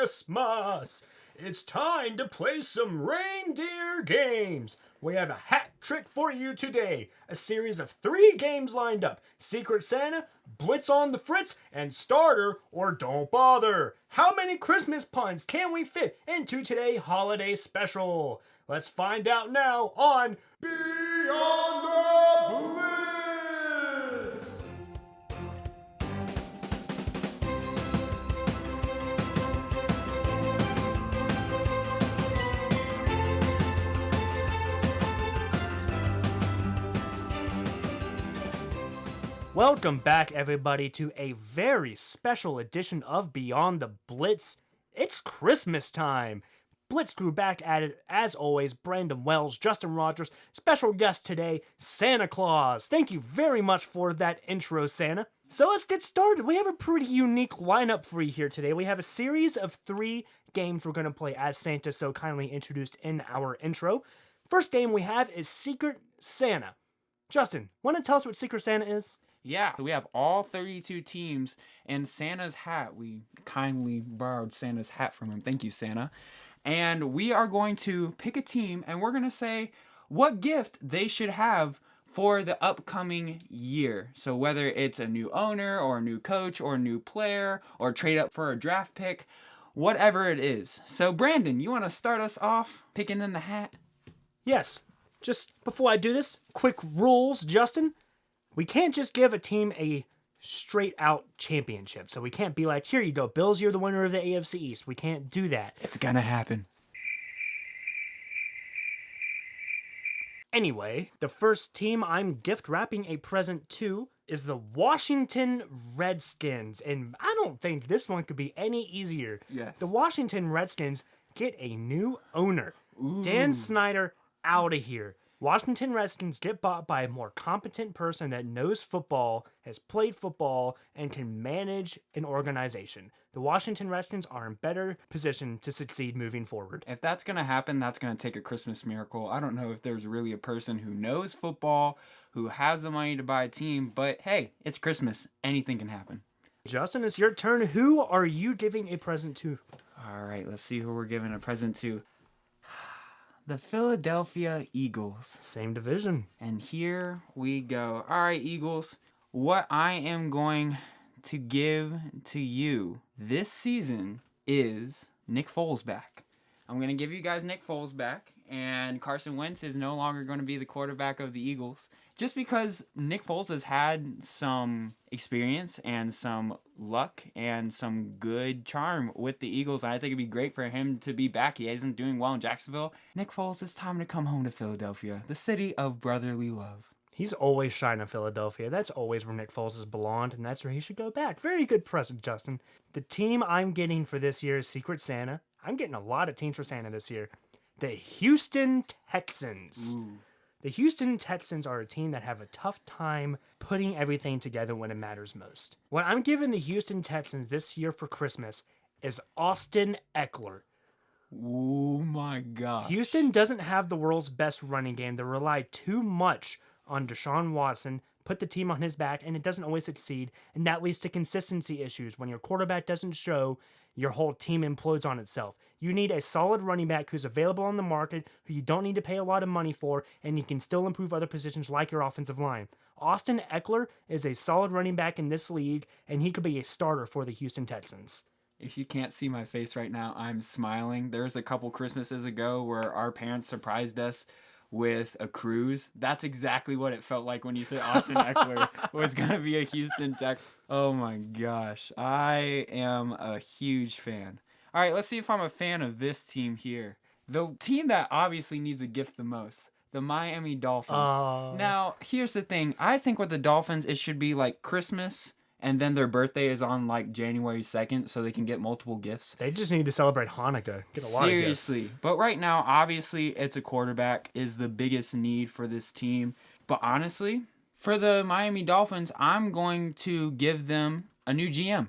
Christmas! It's time to play some Reindeer Games. We have a hat trick for you today. A series of 3 games lined up. Secret Santa, Blitz on the Fritz, and Starter or Don't Bother. How many Christmas puns can we fit into today's holiday special? Let's find out now on Beyond the Blitz! Welcome back, everybody, to a very special edition of Beyond the Blitz. It's Christmas time. Blitz Crew back at it, as always. Brandon Wells, Justin Rogers, special guest today, Santa Claus. Thank you very much for that intro, Santa. So let's get started. We have a pretty unique lineup for you here today. We have a series of 3 games we're going to play as Santa so kindly introduced in our intro. First game we have is Secret Santa. Justin, want to tell us what Secret Santa is? Yeah, we have all 32 teams and Santa's hat. We kindly borrowed Santa's hat from him. Thank you, Santa. And we are going to pick a team and we're going to say what gift they should have for the upcoming year. So whether it's a new owner or a new coach or a new player or trade up for a draft pick, whatever it is. So Brandon, you want to start us off picking in the hat? Yes. Just before I do this, quick rules, Justin. We can't just give a team a straight-out championship. So we can't be like, here you go, Bills, you're the winner of the AFC East. We can't do that. It's gonna happen. Anyway, the first team I'm gift-wrapping a present to is the Washington Redskins. And I don't think this one could be any easier. Yes. The Washington Redskins get a new owner. Ooh. Dan Snyder out of here. Washington Redskins get bought by a more competent person that knows football, has played football, and can manage an organization. The Washington Redskins are in better position to succeed moving forward. If that's going to happen, that's going to take a Christmas miracle. I don't know if there's really a person who knows football, who has the money to buy a team, but hey, it's Christmas. Anything can happen. Justin, it's your turn. Who are you giving a present to? All right, let's see who we're giving a present to. The Philadelphia Eagles. Same division. And here we go. All right, Eagles. What I am going to give to you this season is Nick Foles back. I'm going to give you guys Nick Foles back. And Carson Wentz is no longer going to be the quarterback of the Eagles. Just because Nick Foles has had some experience and some luck and some good charm with the Eagles. And I think it'd be great for him to be back. He isn't doing well in Jacksonville. Nick Foles, it's time to come home to Philadelphia, the city of brotherly love. He's always shined in Philadelphia. That's always where Nick Foles has belonged, and that's where he should go back. Very good present, Justin. The team I'm getting for this year is Secret Santa. I'm getting a lot of teams for Santa this year. The Houston Texans. Ooh. The Houston Texans are a team that have a tough time putting everything together when it matters most. What I'm giving the Houston Texans this year for Christmas is Austin Eckler. Oh my God. Houston doesn't have the world's best running game. They rely too much on Deshaun Watson, put the team on his back, and it doesn't always succeed, and that leads to consistency issues. When your quarterback doesn't show, your whole team implodes on itself. You need a solid running back who's available on the market, who you don't need to pay a lot of money for, and you can still improve other positions like your offensive line. Austin Eckler is a solid running back in this league, and he could be a starter for the Houston Texans. If you can't see my face right now, I'm smiling. There was a couple Christmases ago where our parents surprised us with a cruise. That's exactly what it felt like when you said Austin Eckler was going to be a Houston Tech. Oh my gosh. I am a huge fan. All right, let's see if I'm a fan of this team here. The team that obviously needs a gift the most, the Miami Dolphins. Now, here's the thing. I think with the Dolphins, it should be like Christmas, and then their birthday is on like January 2nd, so they can get multiple gifts. They just need to celebrate Hanukkah. Get a lot of gifts. Seriously. But right now, obviously, it's a quarterback is the biggest need for this team. But honestly, for the Miami Dolphins, I'm going to give them a new GM.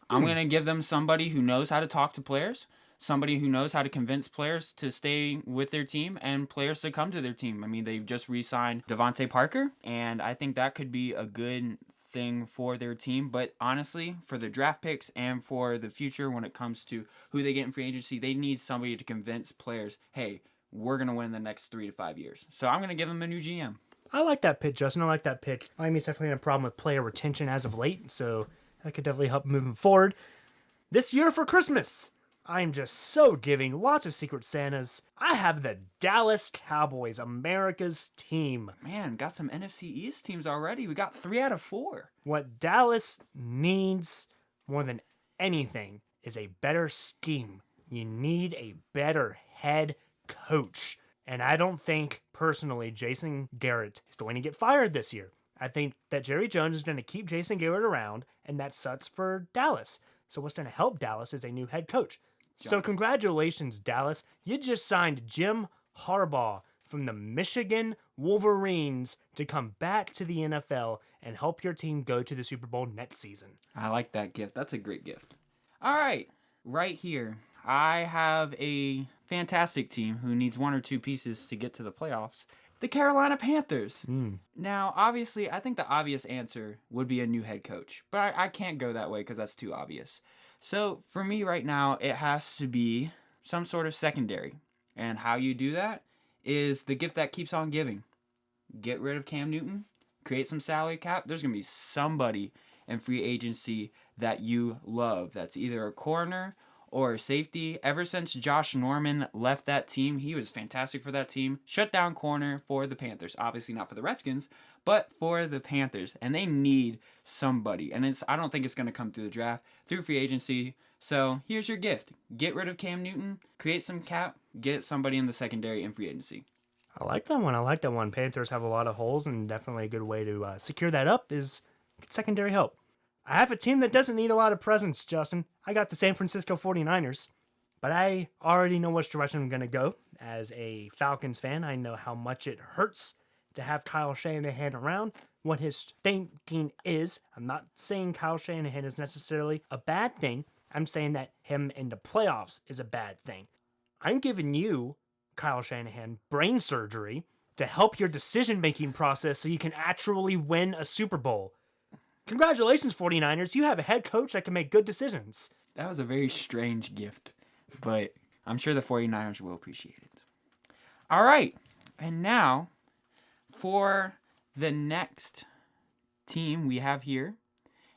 I'm going to give them somebody who knows how to talk to players, somebody who knows how to convince players to stay with their team and players to come to their team. I mean, they've just re-signed Devontae Parker, and I think that could be a good thing for their team. But honestly, for the draft picks and for the future when it comes to who they get in free agency, they need somebody to convince players, hey, we're going to win the next 3 to 5 years. So I'm going to give them a new GM. I like that pick, Justin. I like that pick. Miami's definitely had a problem with player retention as of late, so that could definitely help moving forward. This year for Christmas, I'm just so giving. Lots of Secret Santas. I have the Dallas Cowboys, America's team. Man, got some NFC East teams already. We got 3 out of 4. What Dallas needs more than anything is a better scheme. You need a better head coach. And I don't think, personally, Jason Garrett is going to get fired this year. I think that Jerry Jones is going to keep Jason Garrett around, and that sucks for Dallas. So what's going to help Dallas is a new head coach. So congratulations, Dallas. You just signed Jim Harbaugh from the Michigan Wolverines to come back to the NFL and help your team go to the Super Bowl next season. I like that gift. That's a great gift. All right, right here, I have a fantastic team who needs 1 or 2 pieces to get to the playoffs. The Carolina Panthers. Now, obviously, I think the obvious answer would be a new head coach, but I can't go that way because that's too obvious. So for me right now, it has to be some sort of secondary. And how you do that is the gift that keeps on giving. Get rid of Cam Newton, create some salary cap. There's going to be somebody in free agency that you love. That's either a corner or a safety. Ever since Josh Norman left that team, he was fantastic for that team. Shut down corner for the Panthers. Obviously not for the Redskins, but for the Panthers. And they need somebody. And I don't think it's going to come through the draft, through free agency. So here's your gift. Get rid of Cam Newton, create some cap, get somebody in the secondary in free agency. I like that one. Panthers have a lot of holes, and definitely a good way to secure that up is secondary help. I have a team that doesn't need a lot of presence, Justin. I got the San Francisco 49ers, but I already know which direction I'm going to go. As a Falcons fan, I know how much it hurts to have Kyle Shanahan around, what his thinking is. I'm not saying Kyle Shanahan is necessarily a bad thing. I'm saying that him in the playoffs is a bad thing. I'm giving you, Kyle Shanahan, brain surgery to help your decision-making process so you can actually win a Super Bowl. Congratulations, 49ers. You have a head coach that can make good decisions. That was a very strange gift, but I'm sure the 49ers will appreciate it. All right, and now for the next team we have here,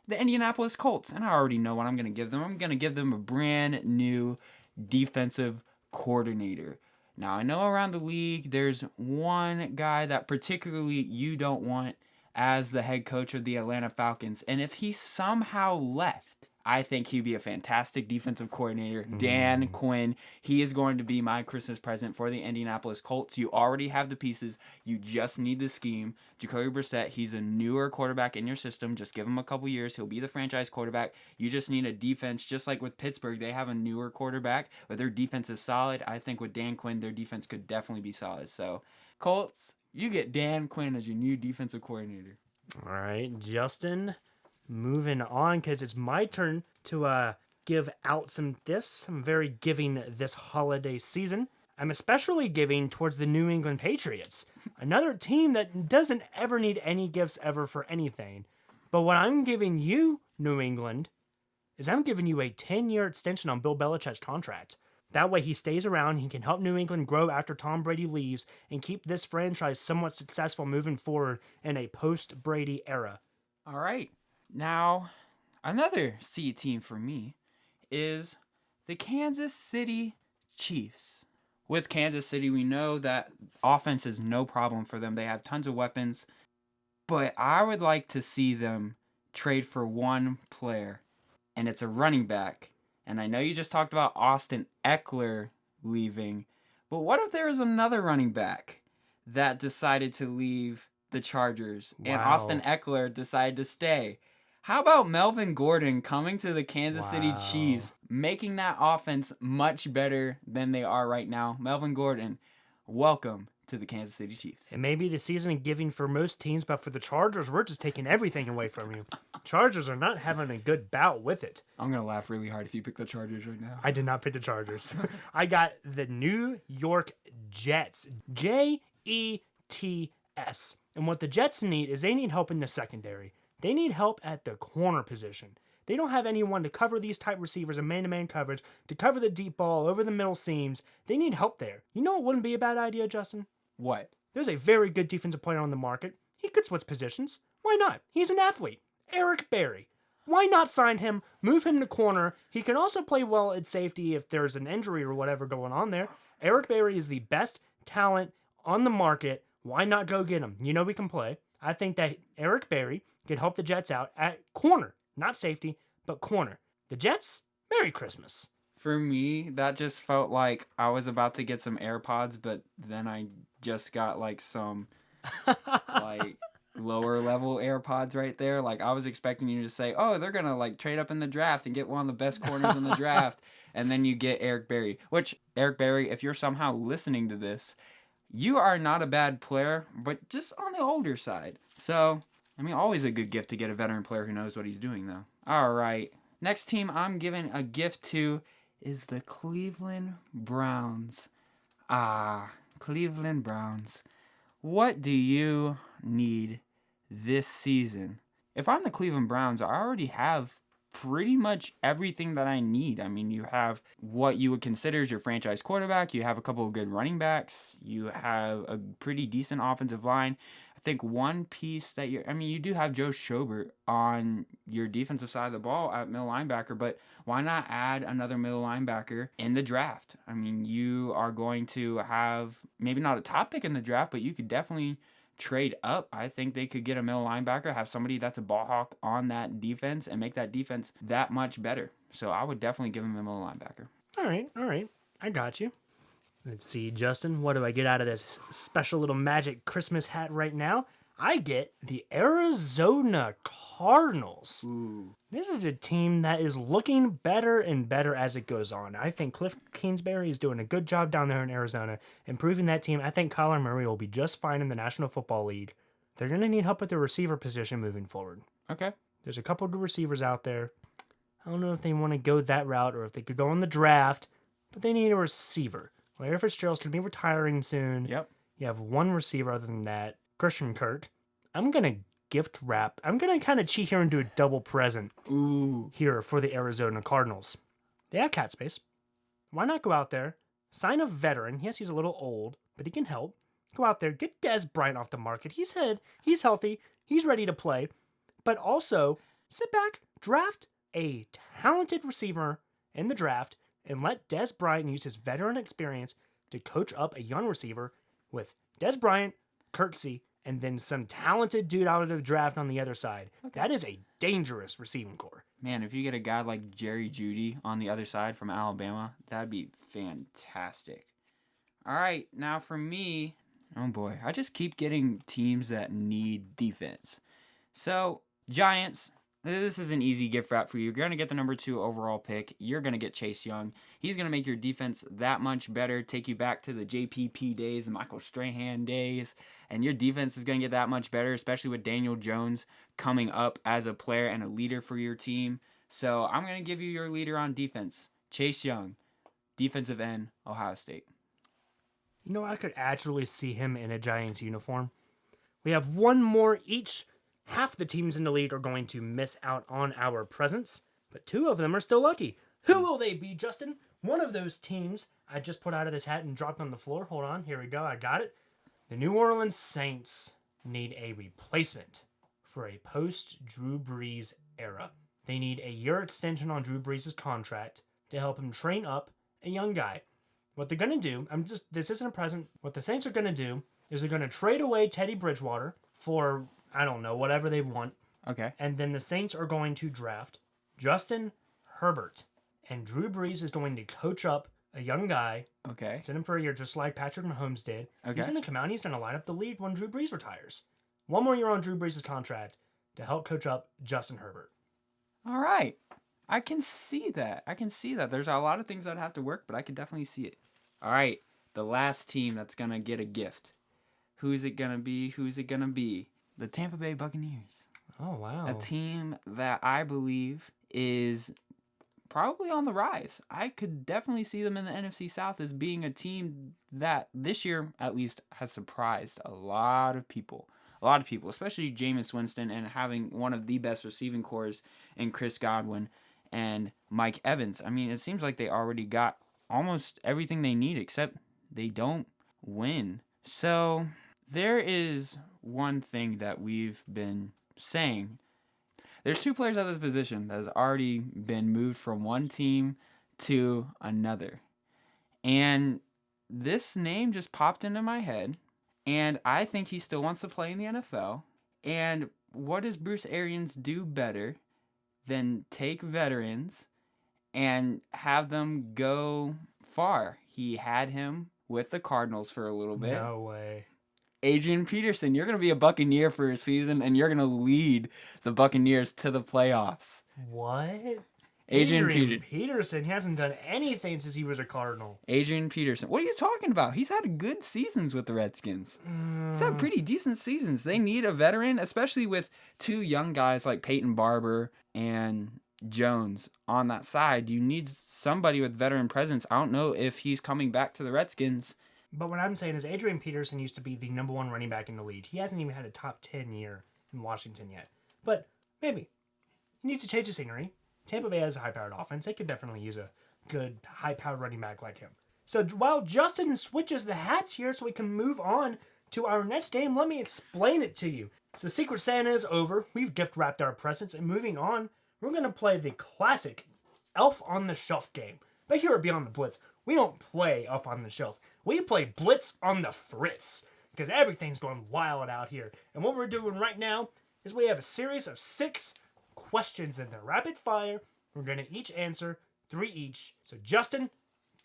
the Indianapolis Colts. And I already know what I'm going to give them. I'm going to give them a brand new defensive coordinator. Now, I know around the league, there's one guy that particularly you don't want as the head coach of the Atlanta Falcons. And if he somehow left, I think he'd be a fantastic defensive coordinator. Dan Quinn. He is going to be my Christmas present for the Indianapolis Colts. You already have the pieces. You just need the scheme. Jacoby Brissett, he's a newer quarterback in your system. Just give him a couple years. He'll be the franchise quarterback. You just need a defense. Just like with Pittsburgh, they have a newer quarterback, but their defense is solid. I think with Dan Quinn, their defense could definitely be solid. So, Colts, you get Dan Quinn as your new defensive coordinator. All right, Justin. Moving on, because it's my turn to give out some gifts. I'm very giving this holiday season. I'm especially giving towards the New England Patriots, another team that doesn't ever need any gifts ever for anything. But what I'm giving you, New England, is I'm giving you a 10-year extension on Bill Belichick's contract. That way he stays around, he can help New England grow after Tom Brady leaves, and keep this franchise somewhat successful moving forward in a post-Brady era. All right. Now, another C team for me is the Kansas City Chiefs. With Kansas City, we know that offense is no problem for them. They have tons of weapons. But I would like to see them trade for one player, and it's a running back. And I know you just talked about Austin Eckler leaving, but what if there was another running back that decided to leave the Chargers and Austin Eckler decided to stay? How about Melvin Gordon coming to the Kansas City Chiefs, making that offense much better than they are right now? Melvin Gordon, welcome to the Kansas City Chiefs. It may be the season of giving for most teams, but for the Chargers, we're just taking everything away from you. Chargers are not having a good bout with it. I'm going to laugh really hard if you pick the Chargers right now. I did not pick the Chargers. I got the New York Jets. Jets. And what the Jets need is they need help in the secondary. They need help at the corner position. They don't have anyone to cover these type receivers in man-to-man coverage, to cover the deep ball over the middle seams. They need help there. You know what wouldn't be a bad idea, Justin? What? There's a very good defensive player on the market. He could switch positions. Why not? He's an athlete. Eric Berry. Why not sign him, move him to corner? He can also play well at safety if there's an injury or whatever going on there. Eric Berry is the best talent on the market. Why not go get him? You know we can play. I think that Eric Berry can help the Jets out at corner. Not safety, but corner. The Jets, Merry Christmas. For me, that just felt like I was about to get some AirPods, but then I just got like some like lower level AirPods right there. Like I was expecting you to say, oh, they're going to like trade up in the draft and get one of the best corners in the draft. And then you get Eric Berry, which Eric Berry, if you're somehow listening to this, you are not a bad player, but just on the older side. So, I mean, always a good gift to get a veteran player who knows what he's doing, though. All right. Next team I'm giving a gift to is the Cleveland Browns. Cleveland Browns. What do you need this season? If I'm the Cleveland Browns, I already have pretty much everything that I need. I mean, you have what you would consider as your franchise quarterback. You have a couple of good running backs. You have a pretty decent offensive line. I think one piece that you do have Joe Schobert on your defensive side of the ball at middle linebacker, but why not add another middle linebacker in the draft? I mean, you are going to have maybe not a top pick in the draft, but you could definitely trade up. I think they could get a middle linebacker, have somebody that's a ball hawk on that defense, and make that defense that much better. So I would definitely give him a middle linebacker. All right. I got you. Let's see, Justin, what do I get out of this special little magic Christmas hat right now? I get the Arizona Cardinals. Ooh. This is a team that is looking better and better as it goes on. I think Cliff Kingsbury is doing a good job down there in Arizona, improving that team. I think Kyler Murray will be just fine in the National Football League. They're going to need help at the receiver position moving forward. Okay. There's a couple of good receivers out there. I don't know if they want to go that route or if they could go in the draft, but they need a receiver. Larry Fitzgerald's going to be retiring soon. Yep. You have one receiver other than that, Christian Kirk. I'm going to gift wrap. I'm going to kind of cheat here and do a double present here for the Arizona Cardinals. They have cap space. Why not go out there, sign a veteran. Yes, he's a little old, but he can help. Go out there, get Des Bryant off the market. He's healthy, he's ready to play. But also, sit back, draft a talented receiver in the draft, and let Des Bryant use his veteran experience to coach up a young receiver with Des Bryant, Kirksey, and then some talented dude out of the draft on the other side. Okay. That is a dangerous receiving core. Man, if you get a guy like Jerry Jeudy on the other side from Alabama, that'd be fantastic. All right, now for me, oh boy, I just keep getting teams that need defense. So, Giants, this is an easy gift wrap for you. You're going to get the number 2 overall pick. You're going to get Chase Young. He's going to make your defense that much better, take you back to the JPP days, the Michael Strahan days, and your defense is going to get that much better, especially with Daniel Jones coming up as a player and a leader for your team. So I'm going to give you your leader on defense, Chase Young, defensive end, Ohio State. You know, I could actually see him in a Giants uniform. We have one more each. Half the teams in the league are going to miss out on our presence, but 2 of them are still lucky. Who will they be, Justin? One of those teams I just put out of this hat and dropped on the floor. Hold on, here we go, I got it. The New Orleans Saints need a replacement for a post-Drew Brees era. They need a year extension on Drew Brees' contract to help him train up a young guy. What they're going to do, this isn't a present, what the Saints are going to do is they're going to trade away Teddy Bridgewater for, I don't know, whatever they want. Okay. And then the Saints are going to draft Justin Herbert. And Drew Brees is going to coach up a young guy. Okay. Send him for a year just like Patrick Mahomes did. Okay. He's going to come out and he's going to line up the lead when Drew Brees retires. 1 more year on Drew Brees' contract to help coach up Justin Herbert. All right. I can see that. There's a lot of things I'd have to work, but I can definitely see it. All right. The last team that's going to get a gift. Who's it going to be? The Tampa Bay Buccaneers. Oh, wow. A team that I believe is probably on the rise. I could definitely see them in the NFC South as being a team that this year, at least, has surprised a lot of people. a lot of people, especially Jameis Winston, and having one of the best receiving cores in Chris Godwin and Mike Evans. I mean, it seems like they already got almost everything they need, except they don't win. So there is one thing that we've been saying. There's 2 players at this position that has already been moved from one team to another. And this name just popped into my head, and I think he still wants to play in the NFL. And what does Bruce Arians do better than take veterans and have them go far? He had him with the Cardinals for a little bit. No way. Adrian Peterson, you're going to be a Buccaneer for a season, and you're going to lead the Buccaneers to the playoffs. What? Adrian Peterson, he hasn't done anything since he was a Cardinal. Adrian Peterson. What are you talking about? He's had good seasons with the Redskins. He's had pretty decent seasons. They need a veteran, especially with 2 young guys like Peyton Barber and Jones on that side. You need somebody with veteran presence. I don't know if he's coming back to the Redskins. But what I'm saying is Adrian Peterson used to be the number 1 running back in the league. He hasn't even had a top 10 year in Washington yet. But maybe. He needs to change the scenery. Tampa Bay has a high-powered offense. They could definitely use a good, high-powered running back like him. So while Justin switches the hats here so we can move on to our next game, let me explain it to you. So Secret Santa is over. We've gift-wrapped our presents. And moving on, we're going to play the classic Elf on the Shelf game. But here at Beyond the Blitz, we don't play Elf on the Shelf. We play Blitz on the Fritz. Because everything's going wild out here. And what we're doing right now is we have a series of 6 questions in there. Rapid fire. We're going to each answer 3 each. So Justin,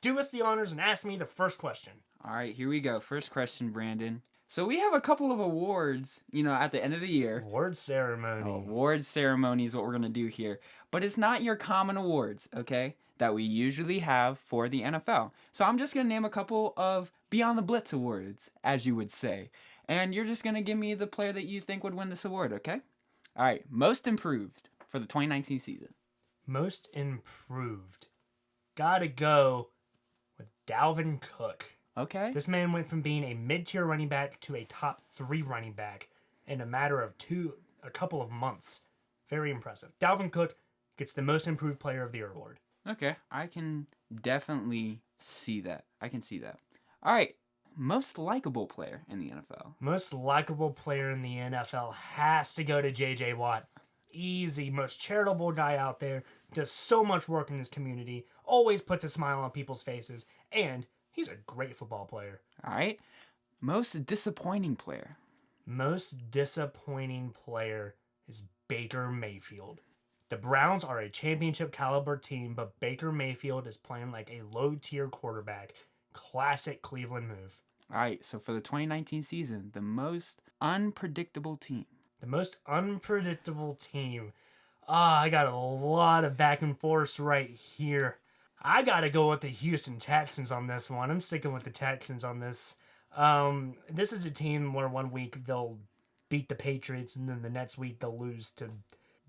do us the honors and ask me the first question. All right, here we go. First question, Brandon. So we have a couple of awards, at the end of the year. Award ceremony. Award ceremony is what we're going to do here. But it's not your common awards, okay, that we usually have for the NFL. So I'm just going to name a couple of Beyond the Blitz awards, as you would say. And you're just going to give me the player that you think would win this award, okay? All right, most improved for the 2019 season. Most improved. Gotta go with Dalvin Cook. Okay. This man went from being a mid-tier running back to a top 3 running back in a matter of a couple of months. Very impressive. Dalvin Cook gets the most improved player of the year award. Okay, I can definitely see that. All right, most likable player in the NFL. Most likable player in the NFL has to go to J.J. Watt. Easy, most charitable guy out there. Does so much work in his community. Always puts a smile on people's faces. And he's a great football player. All right, most disappointing player. Most disappointing player is Baker Mayfield. The Browns are a championship caliber team, but Baker Mayfield is playing like a low-tier quarterback. Classic Cleveland move. All right, so for the 2019 season, the most unpredictable team. The most unpredictable team. I got a lot of back and forth right here. I got to go with the Houston Texans on this one. I'm sticking with the Texans on this. This is a team where one week they'll beat the Patriots, and then the next week they'll lose to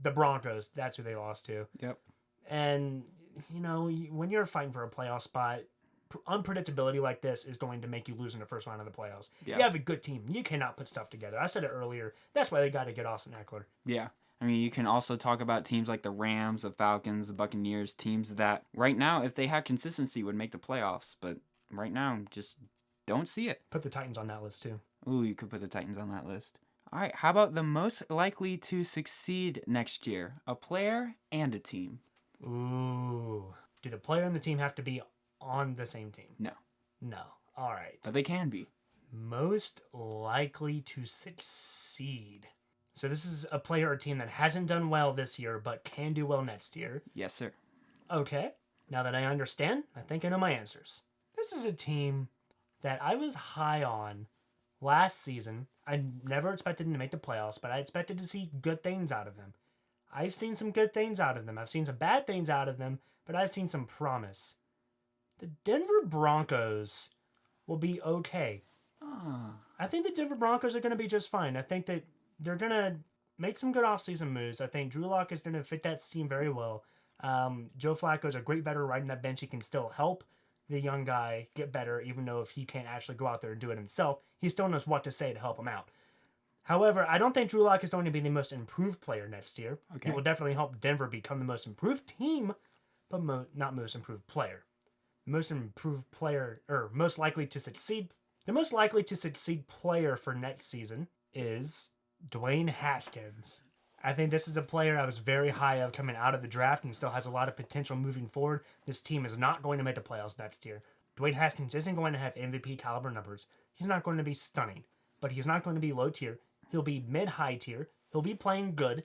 the Broncos. That's who they lost to. Yep. And, when you're fighting for a playoff spot, unpredictability like this is going to make you lose in the first round of the playoffs. Yeah. You have a good team. You cannot put stuff together. I said it earlier. That's why they got to get Austin Eckler. Yeah. I mean, you can also talk about teams like the Rams, the Falcons, the Buccaneers, teams that right now, if they had consistency, would make the playoffs. But right now, just don't see it. Put the Titans on that list, too. Ooh, you could put the Titans on that list. All right, how about the most likely to succeed next year? A player and a team. Ooh. Do the player and the team have to be on the same team? No. No. All right. But they can be. Most likely to succeed. So this is a player or team that hasn't done well this year, but can do well next year. Yes, sir. Okay. Now that I understand, I think I know my answers. This is a team that I was high on last season. I never expected them to make the playoffs, but I expected to see good things out of them. I've seen some good things out of them. I've seen some bad things out of them, but I've seen some promise. The Denver Broncos will be okay. I think the Denver Broncos are going to be just fine. I think that they're going to make some good offseason moves. I think Drew Lock is going to fit that team very well. Joe Flacco is a great veteran riding that bench. He can still help the young guy get better, even though if he can't actually go out there and do it himself, he still knows what to say to help him out. However, I don't think Drew Lock is going to be the most improved player next year. Okay. He will definitely help Denver become the most improved team, but not most improved player. Most improved player, or most likely to succeed. The most likely to succeed player for next season is Dwayne Haskins. I think this is a player I was very high of coming out of the draft and still has a lot of potential moving forward. This team is not going to make the playoffs next year. Dwayne Haskins isn't going to have MVP caliber numbers. He's not going to be stunning, but he's not going to be low tier. He'll be mid-high tier. He'll be playing good.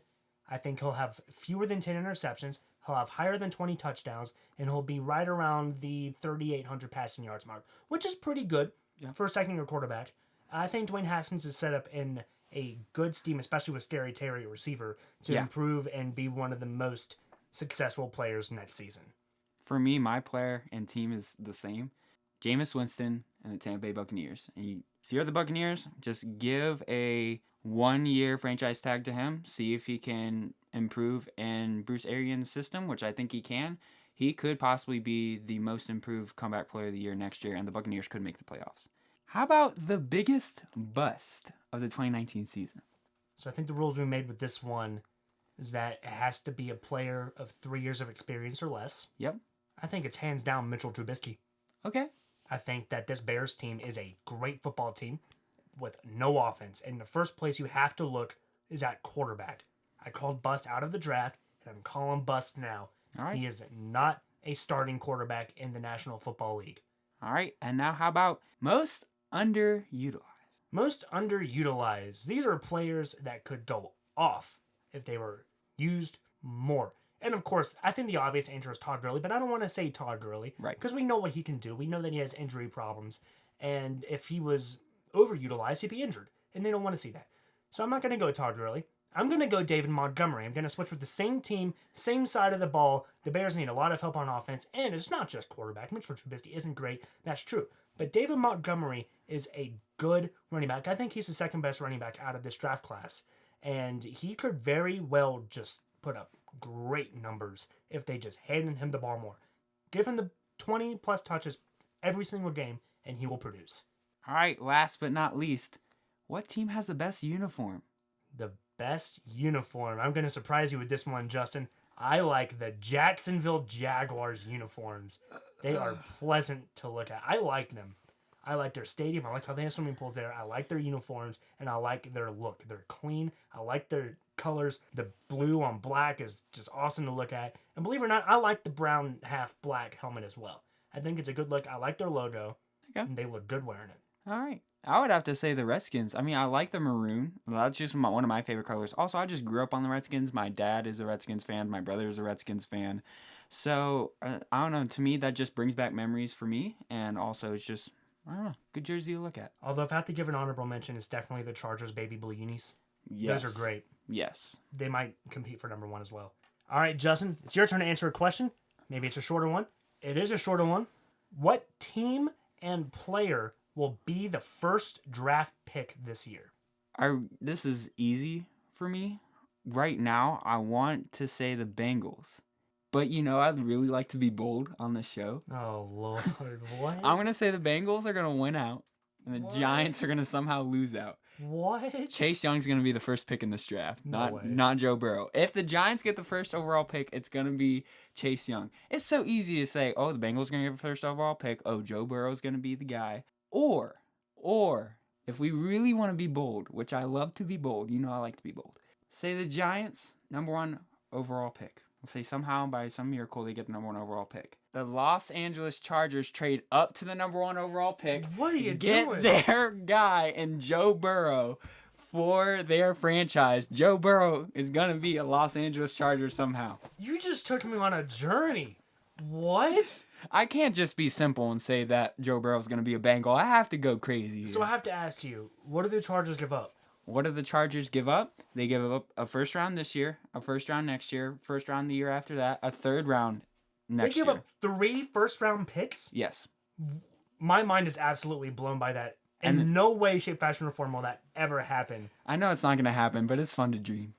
I think he'll have fewer than 10 interceptions. He'll have higher than 20 touchdowns, and he'll be right around the 3,800 passing yards mark, which is pretty good for a second-year quarterback. I think Dwayne Haskins is set up in a good scheme, especially with Scary Terry at receiver, to improve and be one of the most successful players next season. For me, my player and team is the same. Jameis Winston and the Tampa Bay Buccaneers. And if you're the Buccaneers, just give a 1-year franchise tag to him. See if he can improve in Bruce Arians' system, which I think he can. He could possibly be the most improved comeback player of the year next year, and the Buccaneers could make the playoffs. How about the biggest bust of the 2019 season? So I think the rules we made with this one is that it has to be a player of 3 years of experience or less. Yep. I think it's hands down Mitchell Trubisky. Okay. I think that this Bears team is a great football team with no offense. And the first place you have to look is at quarterback. I called bust out of the draft, and I'm calling bust now. All right. He is not a starting quarterback in the National Football League. All right. And now how about most underutilized? Most underutilized. These are players that could go off if they were used more. And of course, I think the obvious answer is Todd Gurley, but I don't want to say Todd Gurley. Right. Because we know what he can do. We know that he has injury problems. And if he was overutilized, he'd be injured. And they don't want to see that. So I'm not going to go Todd Gurley. I'm going to go David Montgomery. I'm going to switch with the same team, same side of the ball. The Bears need a lot of help on offense. And it's not just quarterback. Mitchell Trubisky isn't great. That's true. But David Montgomery is a good running back. I think he's the second best running back out of this draft class. And he could very well just put up great numbers if they just handed him the ball more. Give him the 20 plus touches every single game and he will produce. All right, last but not least, what team has the best uniform? The best uniform. I'm going to surprise you with this one, Justin. I like the Jacksonville Jaguars uniforms. They are pleasant to look at. I like them. I like their stadium. I like how they have swimming pools there. I like their uniforms, and I like their look. They're clean. I like their colors. The blue on black is just awesome to look at. And believe it or not, I like the brown half black helmet as well. I think it's a good look. I like their logo. Okay. And they look good wearing it. All right. I would have to say the Redskins. I mean, I like the maroon. That's just one of my favorite colors. Also, I just grew up on the Redskins. My dad is a Redskins fan. My brother is a Redskins fan. So, I don't know. To me, that just brings back memories for me. And also, it's just, I don't know, good jersey to look at. Although, if I have to give an honorable mention, it's definitely the Chargers baby blue unis. Yes. Those are great. Yes. They might compete for number one as well. All right, Justin, it's your turn to answer a question. Maybe it's a shorter one. It is a shorter one. What team and player will be the first draft pick this year? This is easy for me. Right now, I want to say the Bengals. But, I'd really like to be bold on the show. Oh, Lord. What? I'm going to say the Bengals are going to win out, and the Giants are going to somehow lose out. What? Chase Young's going to be the first pick in this draft, No way. not Joe Burrow. If the Giants get the first overall pick, it's going to be Chase Young. It's so easy to say, oh, the Bengals are going to get the first overall pick. Oh, Joe Burrow's going to be the guy. Or, if we really want to be bold, which I love to be bold, I like to be bold, say the Giants, number 1 overall pick. Let's say somehow by some miracle they get the number 1 overall pick. The Los Angeles Chargers trade up to the number 1 overall pick. What are you doing? doing? Their guy and Joe Burrow for their franchise. Joe Burrow is going to be a Los Angeles Charger somehow. You just took me on a journey. What? I can't just be simple and say that Joe Burrow is going to be a Bengal. I have to go crazy here. So I have to ask you, what do the Chargers give up? What do the Chargers give up? They give up a first round this year, a first round next year, first round the year after that, a third round next year. They give up 3 first-round picks? Yes. My mind is absolutely blown by that. In no way, shape, fashion, or form will that ever happen. I know it's not going to happen, but it's fun to dream.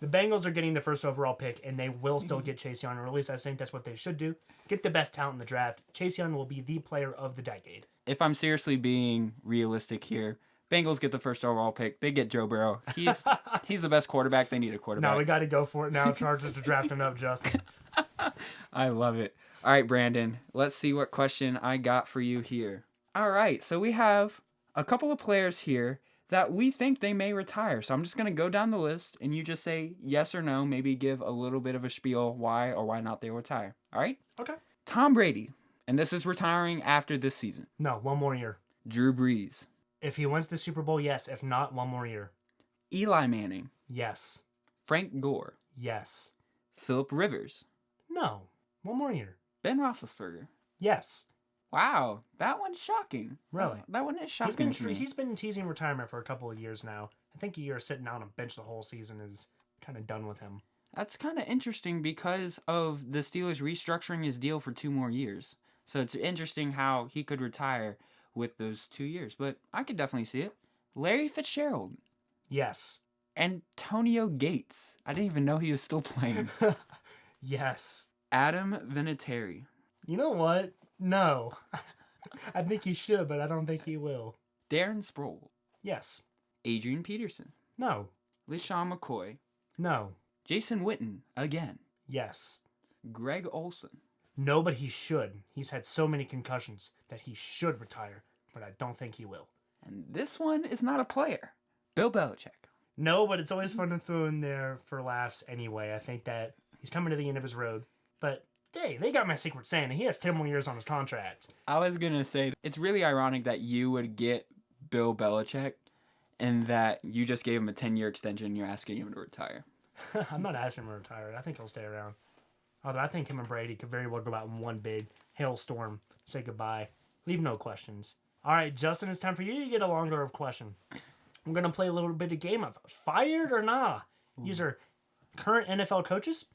The Bengals are getting the first overall pick, and they will still get Chase Young, or at least I think that's what they should do. Get the best talent in the draft. Chase Young will be the player of the decade. If I'm seriously being realistic here, Bengals get the first overall pick. They get Joe Burrow. He's the best quarterback. They need a quarterback. Now we got to go for it now. Chargers are drafting up, Justin. I love it. All right, Brandon. Let's see what question I got for you here. All right, so we have a couple of players here that we think they may retire. So I'm just going to go down the list, and you just say yes or no, maybe give a little bit of a spiel why or why not they retire. All right? Okay. Tom Brady, and this is retiring after this season. No, one more year. Drew Brees. If he wins the Super Bowl, yes. If not, one more year. Eli Manning. Yes. Frank Gore. Yes. Phillip Rivers. No, one more year. Ben Roethlisberger. Yes. Wow, that one's shocking. Really? That one is shocking to me. He's been teasing retirement for a couple of years now. I think a year sitting out on a bench the whole season is kind of done with him. That's kind of interesting because of the Steelers restructuring his deal for 2 more years. So it's interesting how he could retire with those 2 years. But I could definitely see it. Larry Fitzgerald. Yes. Antonio Gates. I didn't even know he was still playing. Yes. Adam Vinatieri. You know what? No. I think he should, but I don't think he will. Darren Sproul. Yes. Adrian Peterson. No. LeSean McCoy. No. Jason Witten. Again. Yes. Greg Olson. No, but he should. He's had so many concussions that he should retire, but I don't think he will. And this one is not a player. Bill Belichick. No, but it's always fun to throw in there for laughs anyway. I think that he's coming to the end of his road. But, hey, they got my secret Santa. He has 10 more years on his contract. I was going to say, it's really ironic that you would get Bill Belichick and that you just gave him a 10-year extension and you're asking him to retire. I'm not asking him to retire. I think he'll stay around. Although I think him and Brady could very well go out in one big hailstorm, say goodbye, leave no questions. All right, Justin, it's time for you to get a longer question. I'm going to play a little bit of game of fired or nah. These are current NFL coaches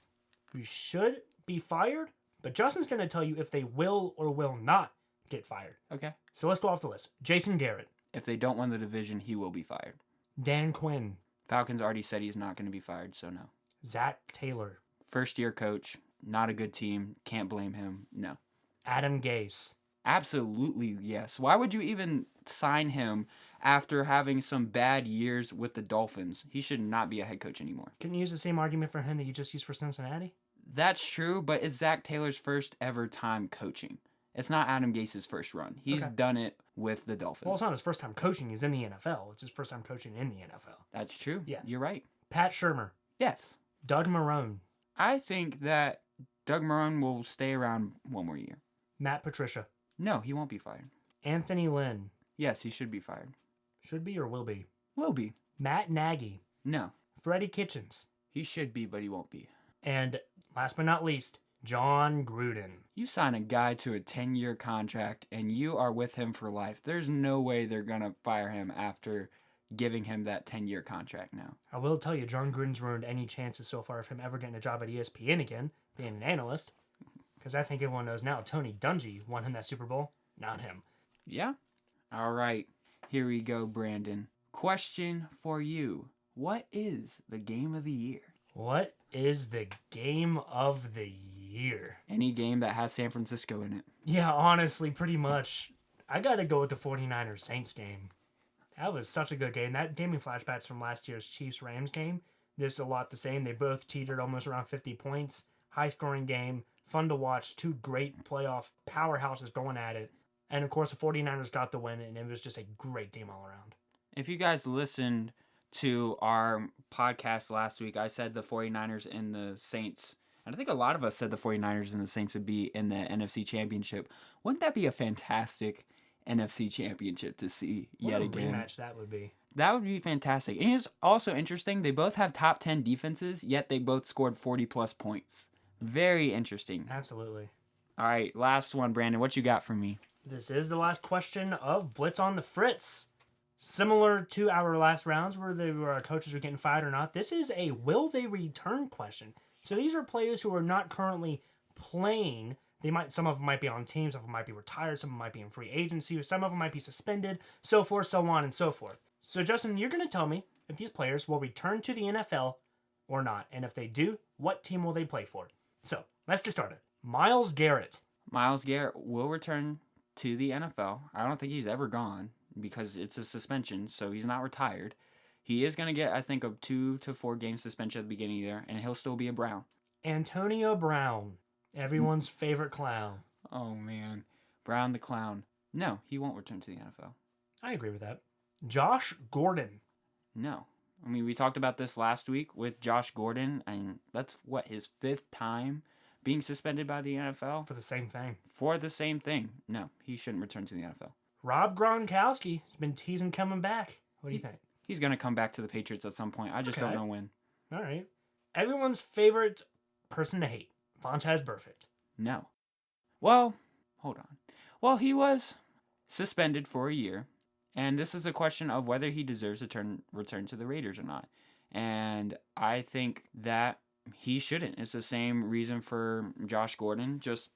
who should be fired, but Justin's going to tell you if they will or will not get fired. Okay. So let's go off the list. Jason Garrett. If they don't win the division, he will be fired. Dan Quinn. Falcons already said he's not going to be fired, so no. Zach Taylor. First-year coach, not a good team, can't blame him, no. Adam Gase. Absolutely, yes. Why would you even sign him after having some bad years with the Dolphins? He should not be a head coach anymore. Can you use the same argument for him that you just used for Cincinnati? That's true, but it's Zach Taylor's first ever time coaching. It's not Adam Gase's first run. He's done it with the Dolphins. Well, it's not his first time coaching. He's in the NFL. It's his first time coaching in the NFL. That's true. Yeah. You're right. Pat Shurmur. Yes. Doug Marrone. I think that Doug Marrone will stay around one more year. Matt Patricia. No, he won't be fired. Anthony Lynn. Yes, he should be fired. Should be or will be. Will be. Matt Nagy. No. Freddie Kitchens. He should be, but he won't be. And last but not least, John Gruden. You sign a guy to a 10-year contract and you are with him for life. There's no way they're going to fire him after giving him that 10-year contract now. I will tell you, John Gruden's ruined any chances so far of him ever getting a job at ESPN again, being an analyst. Because I think everyone knows now Tony Dungy won him that Super Bowl, not him. Yeah? All right. Here we go, Brandon. Question for you. What is the game of the year? What is the game of the year? Any game that has San Francisco in it. Yeah, honestly, pretty much. I got to go with the 49ers Saints game. That was such a good game. That gave me flashbacks from last year's Chiefs-Rams game. This is a lot the same. They both teetered almost around 50 points. High-scoring game. Fun to watch. Two great playoff powerhouses going at it. And, of course, the 49ers got the win, and it was just a great game all around. If you guys listened to our podcast last week, I said the 49ers and the Saints, and I think a lot of us said the 49ers and the Saints would be in the NFC Championship. Wouldn't that be a fantastic NFC Championship to see yet again? What a rematch that would be. That would be fantastic. And it's also interesting, they both have top 10 defenses, yet they both scored 40-plus points. Very interesting. Absolutely. All right, last one, Brandon. What you got for me? This is the last question of Blitz on the Fritz. Similar to our last rounds where our coaches are getting fired or not, this is a will they return question. So these are players who are not currently playing. Some of them might be on teams, some of them might be retired, some of them might be in free agency, or some of them might be suspended, so forth, so on, and so forth. So Justin, you're going to tell me if these players will return to the NFL or not. And if they do, what team will they play for? So let's get started. Myles Garrett. Myles Garrett will return to the NFL. I don't think he's ever gone. because it's a suspension, so he's not retired. He is going to get, I think, a 2 to 4 game suspension at the beginning there, and he'll still be a Brown. Antonio Brown, everyone's favorite clown. Oh, man. Brown the clown. No, he won't return to the NFL. I agree with that. Josh Gordon. No. I mean, we talked about this last week with Josh Gordon, and that's, his 5th time being suspended by the NFL? For the same thing. For the same thing. No, he shouldn't return to the NFL. Rob Gronkowski has been teasing coming back. What do you think? He's going to come back to the Patriots at some point. I just don't know when. All right. Everyone's favorite person to hate. Vontaze Burfict. No. Well, hold on. Well, he was suspended for a year, and this is a question of whether he deserves to return to the Raiders or not. And I think that he shouldn't. It's the same reason for Josh Gordon, just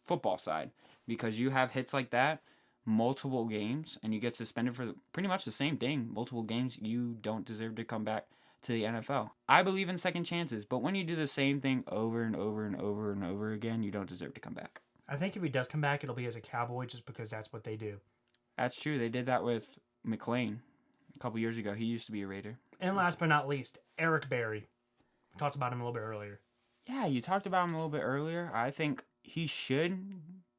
football side. Because you have hits like that, multiple games, and you get suspended for pretty much the same thing. Multiple games, you don't deserve to come back to the NFL. I believe in second chances, but when you do the same thing over and over and over and over again, you don't deserve to come back. I think if he does come back, it'll be as a Cowboy just because that's what they do. That's true. They did that with McLean a couple years ago. He used to be a Raider. And last but not least, Eric Berry. We talked about him a little bit earlier. Yeah, you talked about him a little bit earlier. I think he should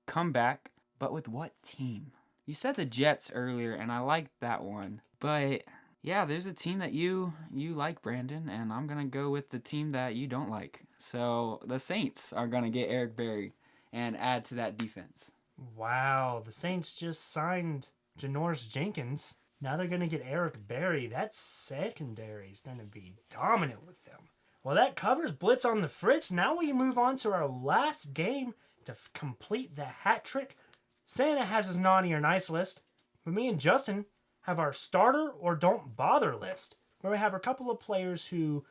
come back, but with what team? You said the Jets earlier, and I liked that one. But yeah, there's a team that you like, Brandon, and I'm going to go with the team that you don't like. So the Saints are going to get Eric Berry and add to that defense. Wow, the Saints just signed Janoris Jenkins. Now they're going to get Eric Berry. That secondary is going to be dominant with them. Well, that covers Blitz on the Fritz. Now we move on to our last game to complete the hat trick. Santa has his naughty or nice list, but me and Justin have our starter or don't bother list, where we have a couple of players who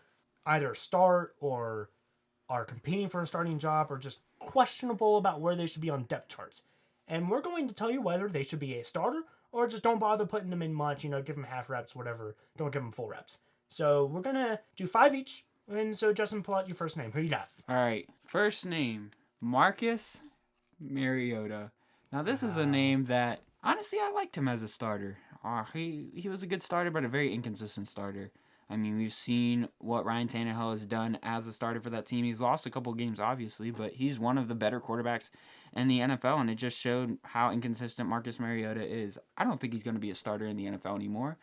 either start or are competing for a starting job or just questionable about where they should be on depth charts. And we're going to tell you whether they should be a starter or just don't bother putting them in much, give them half reps, whatever. Don't give them full reps. So we're going to do 5 each. And so, Justin, pull out your first name. Who you got? All right. First name, Marcus Mariota. Now, this is a name that, honestly, I liked him as a starter. He was a good starter, but a very inconsistent starter. I mean, we've seen what Ryan Tannehill has done as a starter for that team. He's lost a couple games, obviously, but he's one of the better quarterbacks in the NFL, and it just showed how inconsistent Marcus Mariota is. I don't think he's going to be a starter in the NFL anymore.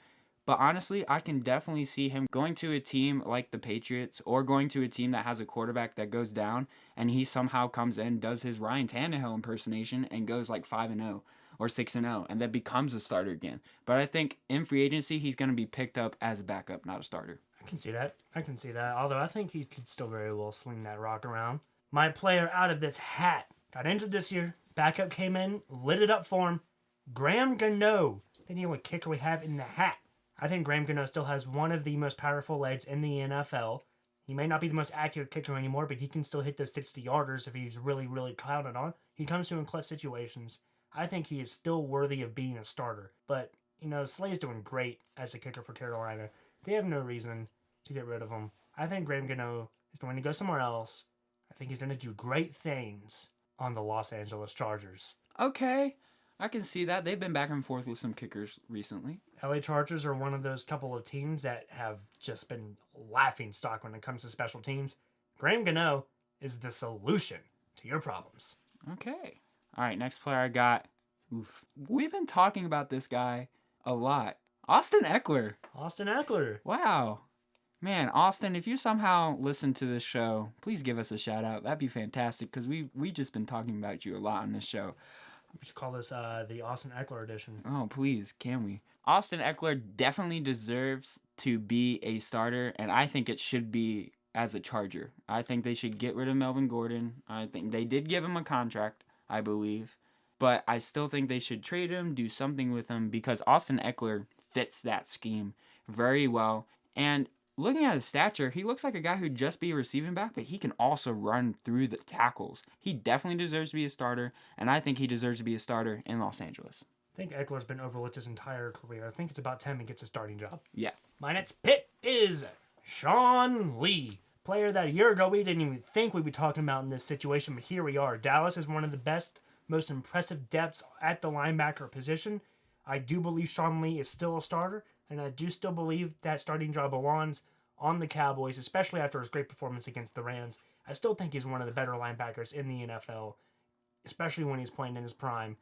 But honestly, I can definitely see him going to a team like the Patriots or going to a team that has a quarterback that goes down and he somehow comes in, does his Ryan Tannehill impersonation and goes like 5-0 or 6-0 and then becomes a starter again. But I think in free agency, he's going to be picked up as a backup, not a starter. I can see that. Although I think he could still very well sling that rock around. My player out of this hat got injured this year. Backup came in, lit it up for him. Graham Gano. Then you know what kicker we have in the hat. I think Graham Gano still has one of the most powerful legs in the NFL. He may not be the most accurate kicker anymore, but he can still hit those 60-yarders if he's really, really counted on. He comes to in clutch situations. I think he is still worthy of being a starter. But, Slay's doing great as a kicker for Carolina. They have no reason to get rid of him. I think Graham Gano is going to go somewhere else. I think he's going to do great things on the Los Angeles Chargers. Okay. I can see that. They've been back and forth with some kickers recently. LA Chargers are one of those couple of teams that have just been laughing stock when it comes to special teams. Graham Gano is the solution to your problems. Okay. All right, next player I got. We've been talking about this guy a lot. Austin Eckler. Wow. Man, Austin, if you somehow listen to this show, please give us a shout out. That'd be fantastic because we just been talking about you a lot on this show. We should call this the Austin Eckler edition. Oh, please, can we? Austin Eckler definitely deserves to be a starter, and I think it should be as a Charger. I think they should get rid of Melvin Gordon. I think they did give him a contract, I believe. But I still think they should trade him, do something with him, because Austin Eckler fits that scheme very well. And looking at his stature, he looks like a guy who'd just be a receiving back, but he can also run through the tackles. He definitely deserves to be a starter, and I think he deserves to be a starter in Los Angeles. I think Eckler's been overlooked his entire career. I think it's about time he gets a starting job. Yeah. My next pick is Sean Lee. Player that a year ago we didn't even think we'd be talking about in this situation, but here we are. Dallas is one of the best, most impressive depths at the linebacker position. I do believe Sean Lee is still a starter, and I do still believe that starting job belongs on the Cowboys, especially after his great performance against the Rams. I still think he's one of the better linebackers in the NFL, especially when he's playing in his prime.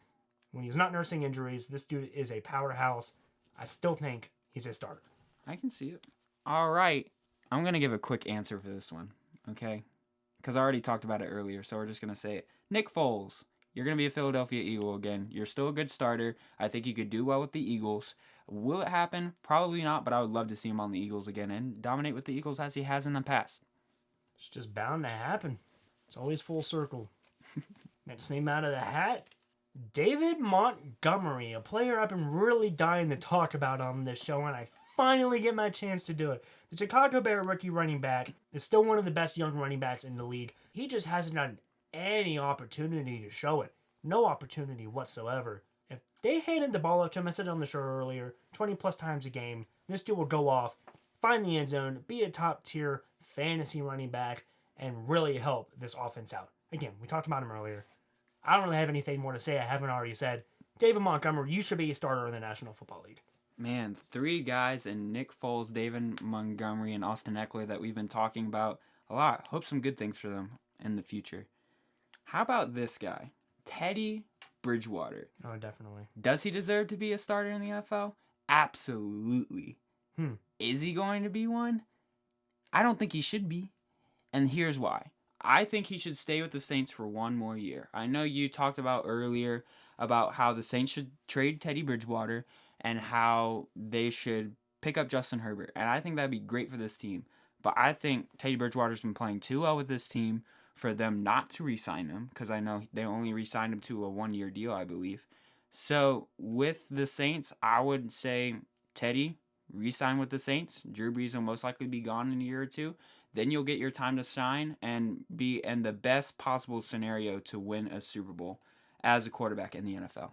When he's not nursing injuries, this dude is a powerhouse. I still think he's a starter. I can see it. All right. I'm going to give a quick answer for this one, okay? Because I already talked about it earlier, so we're just going to say it. Nick Foles, you're going to be a Philadelphia Eagle again. You're still a good starter. I think you could do well with the Eagles. Will it happen? Probably not, but I would love to see him on the Eagles again and dominate with the Eagles as he has in the past. It's just bound to happen. It's always full circle. Next name out of the hat, David Montgomery, a player I've been really dying to talk about on this show, and I finally get my chance to do it. The Chicago Bear rookie running back is still one of the best young running backs in the league. He just hasn't had any opportunity to show it. No opportunity whatsoever. If they handed the ball off to him, I said it on the show earlier, 20 plus times a game, this dude will go off, find the end zone, be a top tier fantasy running back, and really help this offense out. Again, we talked about him earlier. I don't really have anything more to say I haven't already said. David Montgomery, you should be a starter in the National Football League. Man, 3 guys in Nick Foles, David Montgomery, and Austin Eckler that we've been talking about a lot. Hope some good things for them in the future. How about this guy? Teddy Bridgewater. Oh, definitely. Does he deserve to be a starter in the NFL? Absolutely. Is he going to be one? I don't think he should be. And here's why. I think he should stay with the Saints for 1 more year. I know you talked about earlier about how the Saints should trade Teddy Bridgewater and how they should pick up Justin Herbert. And I think that'd be great for this team. But I think Teddy Bridgewater's been playing too well with this team for them not to re-sign him, because I know they only re-signed him to a 1-year deal, I believe. So with the Saints, I would say Teddy, re-sign with the Saints. Drew Brees will most likely be gone in a year or 2. Then you'll get your time to shine and be in the best possible scenario to win a Super Bowl as a quarterback in the NFL.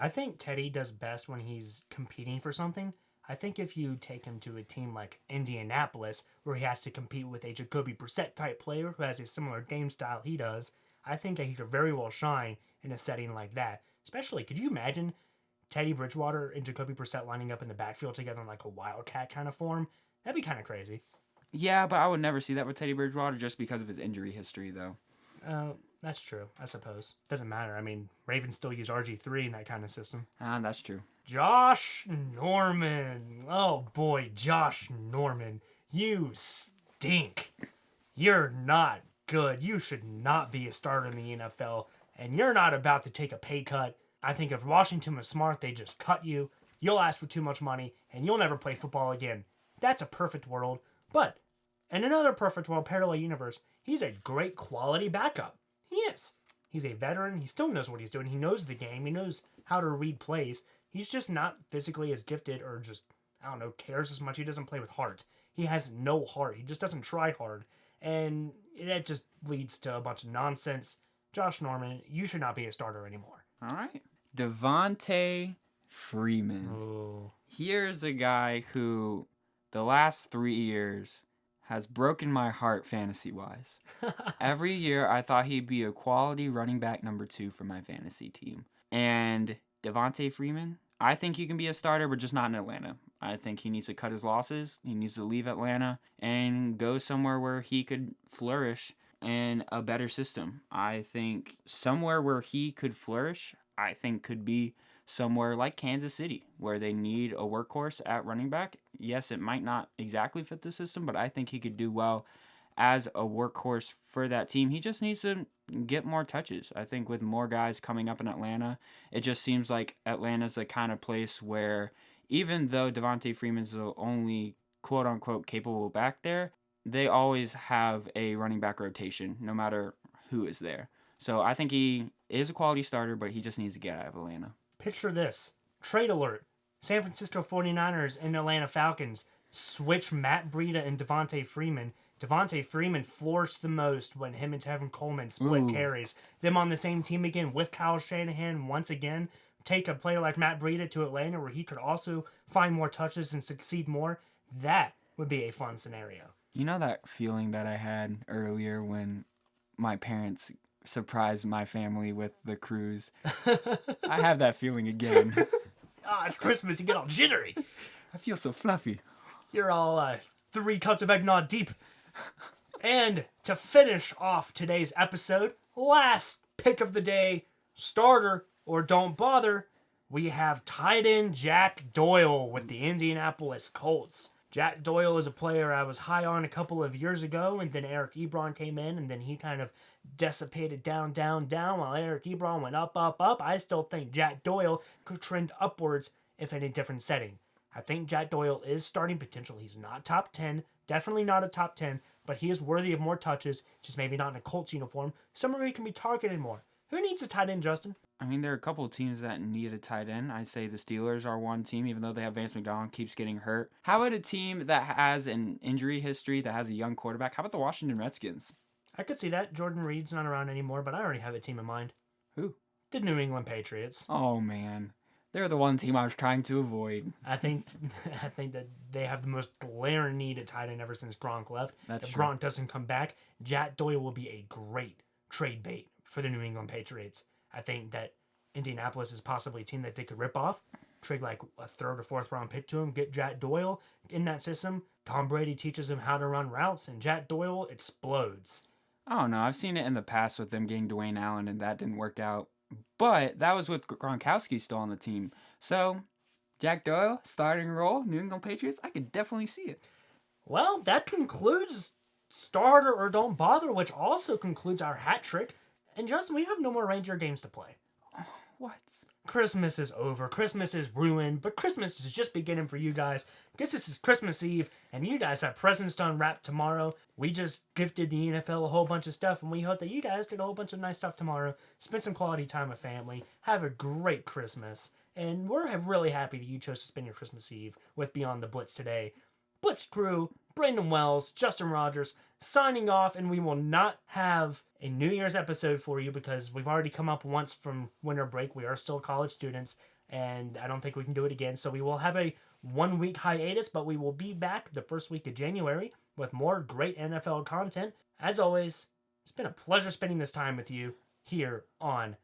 I think Teddy does best when he's competing for something. I think if you take him to a team like Indianapolis, where he has to compete with a Jacoby Brissett type player who has a similar game style he does, I think that he could very well shine in a setting like that. Especially, could you imagine Teddy Bridgewater and Jacoby Brissett lining up in the backfield together in like a Wildcat kind of form? That'd be kind of crazy. Yeah, but I would never see that with Teddy Bridgewater just because of his injury history, though. That's true, I suppose. Doesn't matter. I mean, Ravens still use RG3 in that kind of system. That's true. Josh Norman. Oh boy, Josh Norman. You stink. You're not good. You should not be a starter in the NFL, and you're not about to take a pay cut. I think if Washington was smart, they just cut you. You'll ask for too much money, and you'll never play football again. That's a perfect world. But in another perfect world, parallel universe, he's a great quality backup. He is. He's a veteran. He still knows what he's doing. He knows the game. He knows how to read plays. He's just not physically as gifted or just, I don't know, cares as much. He doesn't play with heart. He has no heart. He just doesn't try hard. And that just leads to a bunch of nonsense. Josh Norman, you should not be a starter anymore. All right. Devontae Freeman. Oh. Here's a guy who the last 3 years has broken my heart fantasy-wise. Every year, I thought he'd be a quality running back number 2 for my fantasy team. And Devontae Freeman, I think he can be a starter, but just not in Atlanta. I think he needs to cut his losses. He needs to leave Atlanta and go somewhere where he could flourish in a better system. I think somewhere where he could flourish, I think could be somewhere like Kansas City, where they need a workhorse at running back. Yes, it might not exactly fit the system, but I think he could do well as a workhorse for that team. He just needs to get more touches. I think with more guys coming up in Atlanta, it just seems like Atlanta's the kind of place where even though Devontae Freeman's the only quote-unquote capable back there, they always have a running back rotation, no matter who is there. So I think he is a quality starter, but he just needs to get out of Atlanta. Picture this. Trade alert. San Francisco 49ers and Atlanta Falcons switch Matt Breida and Devontae Freeman. Devontae Freeman flourished the most when him and Tevin Coleman split carries. Them on the same team again with Kyle Shanahan once again. Take a player like Matt Breida to Atlanta where he could also find more touches and succeed more. That would be a fun scenario. You know that feeling that I had earlier when my parents surprised my family with the cruise? I have that feeling again. Ah, it's Christmas. You get all jittery. I feel so fluffy. You're all 3 cups of eggnog deep. And to finish off today's episode, last pick of the day, starter or don't bother, we have tight end Jack Doyle with the Indianapolis Colts. Jack Doyle is a player I was high on a couple of years ago, and then Eric Ebron came in, and then he kind of dissipated down, while Eric Ebron went up. I still think Jack Doyle could trend upwards if in a different setting. I think Jack Doyle is starting potential. He's not top 10, definitely not a top 10, but he is worthy of more touches, just maybe not in a Colts uniform, somewhere he can be targeted more. Who needs a tight end, Justin? I mean, there are a couple of teams that need a tight end. I say the Steelers are one team, even though they have Vance McDonald, keeps getting hurt. How about a team that has an injury history, that has a young quarterback? How about the Washington Redskins? I could see that. Jordan Reed's not around anymore, but I already have a team in mind. Who? The New England Patriots. Oh, man. They're the one team I was trying to avoid. I think that they have the most glaring need at tight end ever since Gronk left. That's if true. Gronk doesn't come back, Jack Doyle will be a great trade bait for the New England Patriots. I think that Indianapolis is possibly a team that they could rip off, trade like a 3rd or 4th round pick to him, get Jack Doyle in that system. Tom Brady teaches him how to run routes, and Jack Doyle explodes. I don't know. I've seen it in the past with them getting Dwayne Allen, and that didn't work out. But that was with Gronkowski still on the team. So, Jack Doyle, starting role, New England Patriots, I could definitely see it. Well, that concludes Starter or Don't Bother, which also concludes our hat trick. And Justin, we have no more Reindeer Games to play. What? Christmas is over. Christmas is ruined, but Christmas is just beginning for you guys. I guess this is Christmas Eve, and you guys have presents to unwrap tomorrow. We just gifted the NFL a whole bunch of stuff, and we hope that you guys did a whole bunch of nice stuff tomorrow. Spend some quality time with family. Have a great Christmas. And we're really happy that you chose to spend your Christmas Eve with Beyond the Blitz today. Blitz Crew, Brandon Wells, Justin Rogers, signing off, and we will not have a New Year's episode for you because we've already come up once from winter break. We are still college students, and I don't think we can do it again. So we will have a 1-week hiatus, but we will be back the first week of January with more great NFL content. As always, it's been a pleasure spending this time with you here on